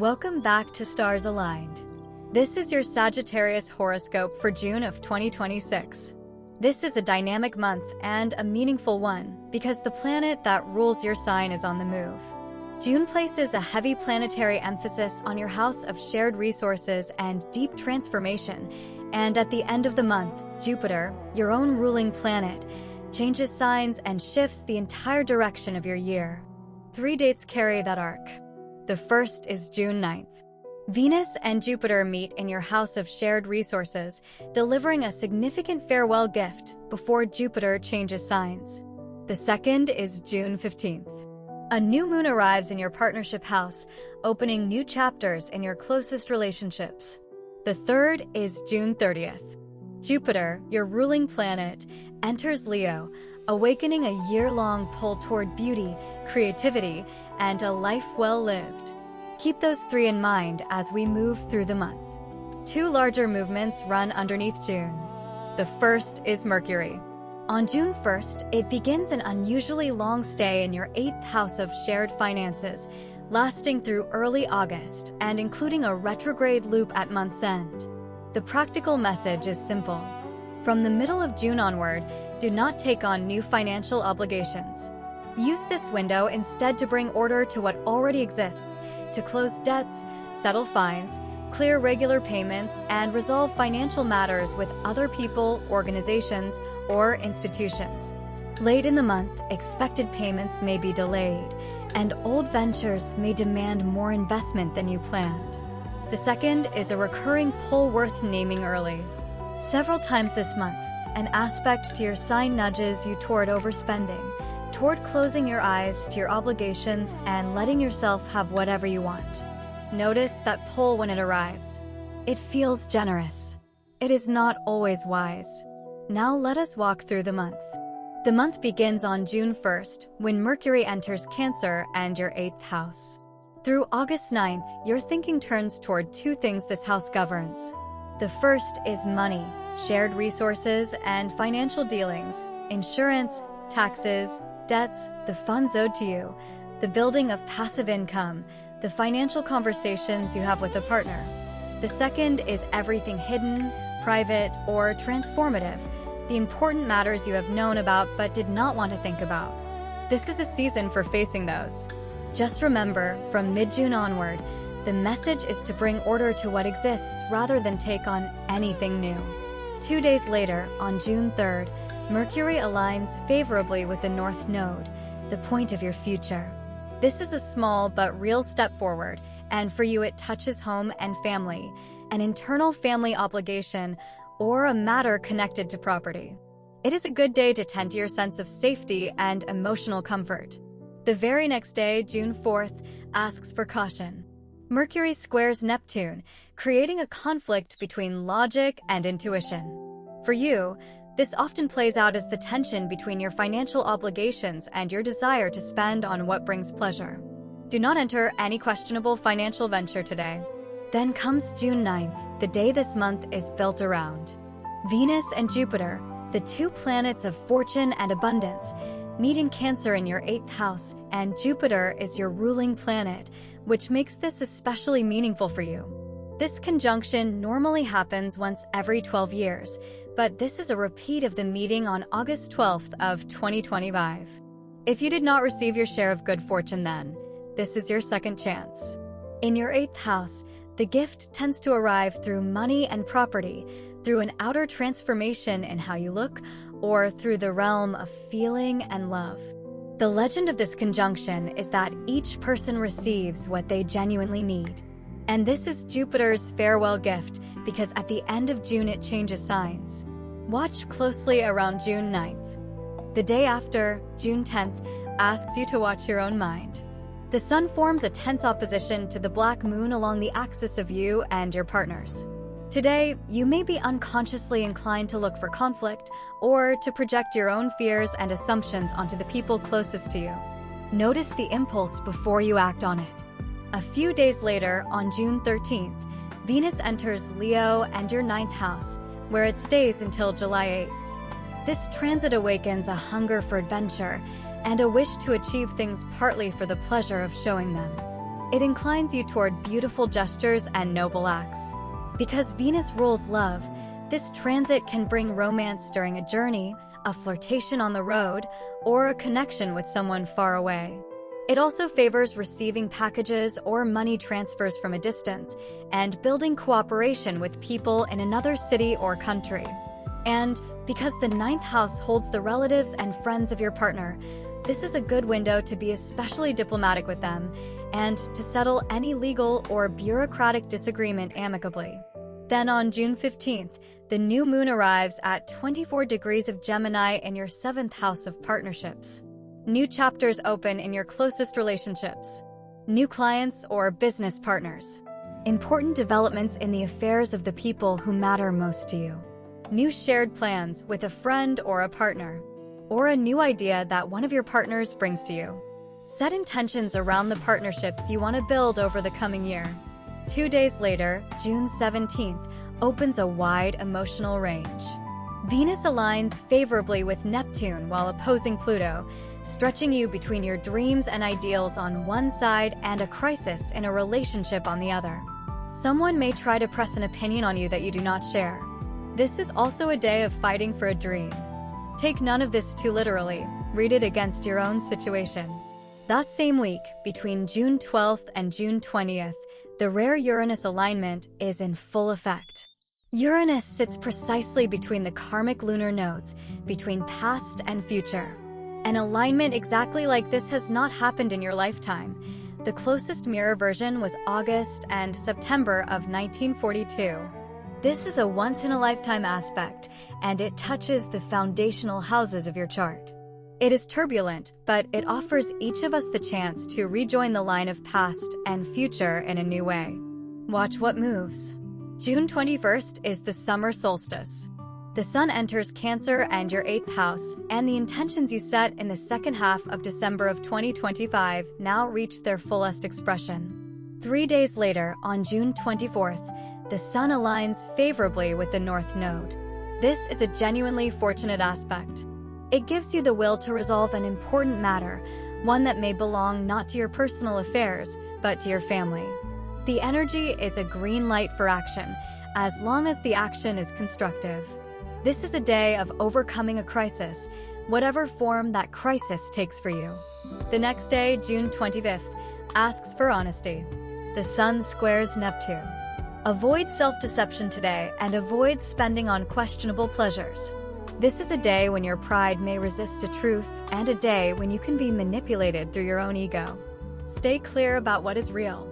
Welcome back to Stars Aligned. This is your Sagittarius horoscope for June of 2026. This is a dynamic month and a meaningful one because the planet that rules your sign is on the move. June places a heavy planetary emphasis on your house of shared resources and deep transformation, and at the end of the month, Jupiter, your own ruling planet, changes signs and shifts the entire direction of your year. 3 dates carry that arc. The first is June 9th. Venus and Jupiter meet in your house of shared resources, delivering a significant farewell gift before Jupiter changes signs. The second is June 15th. A new moon arrives in your partnership house, opening new chapters in your closest relationships. The third is June 30th. Jupiter, your ruling planet, enters Leo, awakening a year-long pull toward beauty, creativity, and a life well lived. Keep those three in mind as we move through the month. Two larger movements run underneath June. The first is Mercury. On June 1st, it begins an unusually long stay in your 8th house of shared finances, lasting through early August and including a retrograde loop at month's end. The practical message is simple. From the middle of June onward, do not take on new financial obligations. Use this window instead to bring order to what already exists, to close debts, settle fines, clear regular payments, and resolve financial matters with other people, organizations, or institutions. Late in the month, expected payments may be delayed, and old ventures may demand more investment than you planned. The second is a recurring pull worth naming early. Several times this month, an aspect to your sign nudges you toward overspending, toward closing your eyes to your obligations and letting yourself have whatever you want. Notice that pull when it arrives. It feels generous. It is not always wise. Now let us walk through the month. The month begins on June 1st, when Mercury enters Cancer and your 8th house. Through August 9th, your thinking turns toward two things this house governs. The first is money, shared resources, and financial dealings, insurance, taxes, debts, the funds owed to you, the building of passive income, the financial conversations you have with a partner. The second is everything hidden, private, or transformative, the important matters you have known about but did not want to think about. This is a season for facing those. Just remember, from mid-June onward, the message is to bring order to what exists rather than take on anything new. 2 days later, on June 3rd, Mercury aligns favorably with the North Node, the point of your future. This is a small but real step forward, and for you it touches home and family, an internal family obligation, or a matter connected to property. It is a good day to tend to your sense of safety and emotional comfort. The very next day, June 4th, asks for caution. Mercury squares Neptune, creating a conflict between logic and intuition. For you, this often plays out as the tension between your financial obligations and your desire to spend on what brings pleasure. Do not enter any questionable financial venture today. Then comes June 9th, the day this month is built around. Venus and Jupiter, the two planets of fortune and abundance, meet in Cancer in your 8th house, and Jupiter is your ruling planet, which makes this especially meaningful for you. This conjunction normally happens once every 12 years, but this is a repeat of the meeting on August 12th of 2025. If you did not receive your share of good fortune then, this is your second chance. In your 8th house, the gift tends to arrive through money and property, through an outer transformation in how you look, or through the realm of feeling and love. The legend of this conjunction is that each person receives what they genuinely need. And this is Jupiter's farewell gift, because at the end of June it changes signs. Watch closely around June 9th. The day after, June 10th, asks you to watch your own mind. The sun forms a tense opposition to the black moon along the axis of you and your partners. Today, you may be unconsciously inclined to look for conflict or to project your own fears and assumptions onto the people closest to you. Notice the impulse before you act on it. A few days later, on June 13th, Venus enters Leo and your 9th house, where it stays until July 8th. This transit awakens a hunger for adventure and a wish to achieve things partly for the pleasure of showing them. It inclines you toward beautiful gestures and noble acts. Because Venus rules love, this transit can bring romance during a journey, a flirtation on the road, or a connection with someone far away. It also favors receiving packages or money transfers from a distance and building cooperation with people in another city or country. And because the ninth house holds the relatives and friends of your partner, this is a good window to be especially diplomatic with them and to settle any legal or bureaucratic disagreement amicably. Then on June 15th, the new moon arrives at 24 degrees of Gemini in your 7th house of partnerships. New chapters open in your closest relationships. New clients or business partners. Important developments in the affairs of the people who matter most to you. New shared plans with a friend or a partner. Or a new idea that one of your partners brings to you. Set intentions around the partnerships you want to build over the coming year. 2 days later, June 17th, opens a wide emotional range. Venus aligns favorably with Neptune while opposing Pluto, stretching you between your dreams and ideals on one side and a crisis in a relationship on the other. Someone may try to press an opinion on you that you do not share. This is also a day of fighting for a dream. Take none of this too literally. Read it against your own situation. That same week, between June 12th and June 20th, the rare Uranus alignment is in full effect. Uranus sits precisely between the karmic lunar nodes, between past and future. An alignment exactly like this has not happened in your lifetime. The closest mirror version was August and September of 1942. This is a once-in-a-lifetime aspect, and it touches the foundational houses of your chart. It is turbulent, but it offers each of us the chance to rejoin the line of past and future in a new way. Watch what moves. June 21st is the summer solstice. The sun enters Cancer and your 8th house, and the intentions you set in the second half of December of 2025 now reach their fullest expression. 3 days later, on June 24th, the sun aligns favorably with the north node. This is a genuinely fortunate aspect. It gives you the will to resolve an important matter, one that may belong not to your personal affairs, but to your family. The energy is a green light for action, as long as the action is constructive. This is a day of overcoming a crisis, whatever form that crisis takes for you. The next day, June 25th, asks for honesty. The sun squares Neptune. Avoid self-deception today and avoid spending on questionable pleasures. This is a day when your pride may resist a truth and a day when you can be manipulated through your own ego. Stay clear about what is real.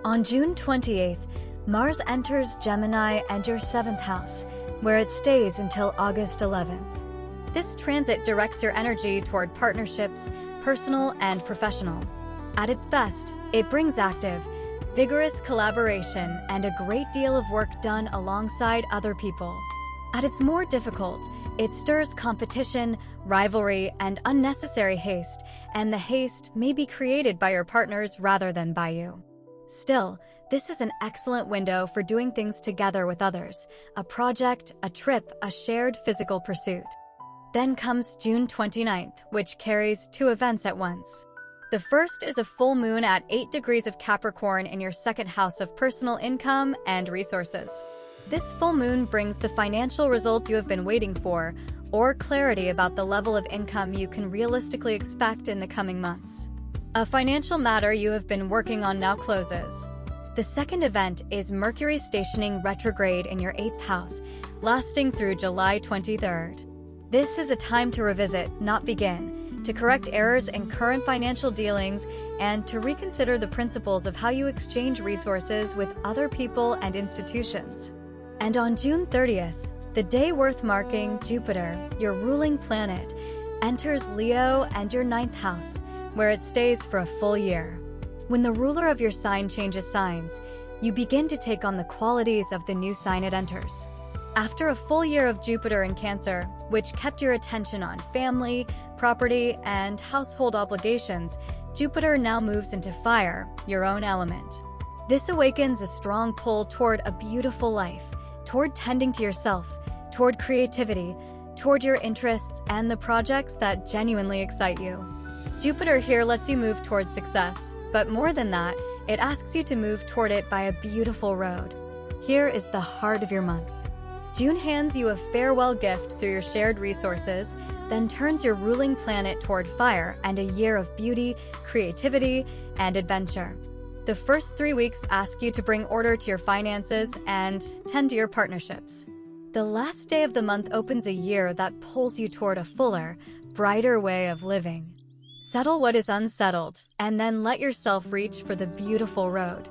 On June 28th, Mars enters Gemini and your 7th house, where it stays until August 11th. This transit directs your energy toward partnerships, personal and professional. At its best, it brings active, vigorous collaboration and a great deal of work done alongside other people. At its more difficult, it stirs competition, rivalry, and unnecessary haste, and the haste may be created by your partners rather than by you. Still, this is an excellent window for doing things together with others, a project, a trip, a shared physical pursuit. Then comes June 29th, which carries 2 events at once. The first is a full moon at 8 degrees of Capricorn in your 2nd house of personal income and resources. This full moon brings the financial results you have been waiting for, or clarity about the level of income you can realistically expect in the coming months. A financial matter you have been working on now closes. The second event is Mercury stationing retrograde in your 8th house, lasting through July 23rd. This is a time to revisit, not begin, to correct errors in current financial dealings, and to reconsider the principles of how you exchange resources with other people and institutions. And on June 30th, the day worth marking, Jupiter, your ruling planet, enters Leo and your 9th house, where it stays for a full year. When the ruler of your sign changes signs, you begin to take on the qualities of the new sign it enters. After a full year of Jupiter in Cancer, which kept your attention on family, property, and household obligations, Jupiter now moves into Fire, your own element. This awakens a strong pull toward a beautiful life, toward tending to yourself, toward creativity, toward your interests and the projects that genuinely excite you. Jupiter here lets you move toward success, but more than that, It asks you to move toward it by a beautiful road. Here is the heart of your month. June hands you a farewell gift through your shared resources, then turns your ruling planet toward fire and a year of beauty, creativity, and adventure. The first 3 weeks ask you to bring order to your finances and tend to your partnerships. The last day of the month opens a year that pulls you toward a fuller, brighter way of living. Settle what is unsettled, and then let yourself reach for the beautiful road.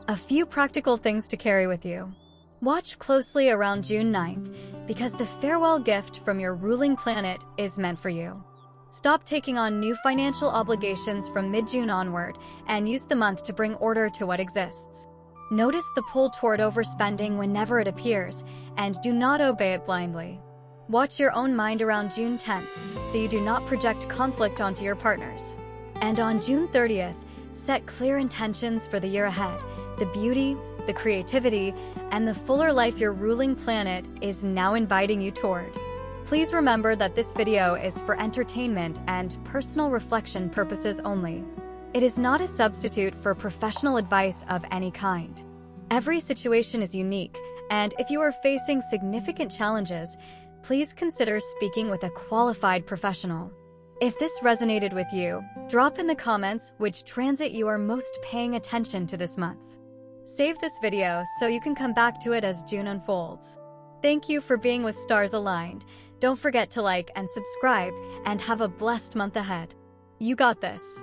A few practical things to carry with you. Watch closely around June 9th, because the farewell gift from your ruling planet is meant for you. Stop taking on new financial obligations from mid-June onward, and use the month to bring order to what exists. Notice the pull toward overspending whenever it appears, and do not obey it blindly. Watch your own mind around June 10th, so you do not project conflict onto your partners. And on June 30th, set clear intentions for the year ahead. The beauty, the creativity, and the fuller life your ruling planet is now inviting you toward. Please remember that this video is for entertainment and personal reflection purposes only. It is not a substitute for professional advice of any kind. Every situation is unique, and if you are facing significant challenges, please consider speaking with a qualified professional. If this resonated with you, drop in the comments which transit you are most paying attention to this month. Save this video so you can come back to it as June unfolds. Thank you for being with Stars Aligned. Don't forget to like and subscribe, and have a blessed month ahead. You got this.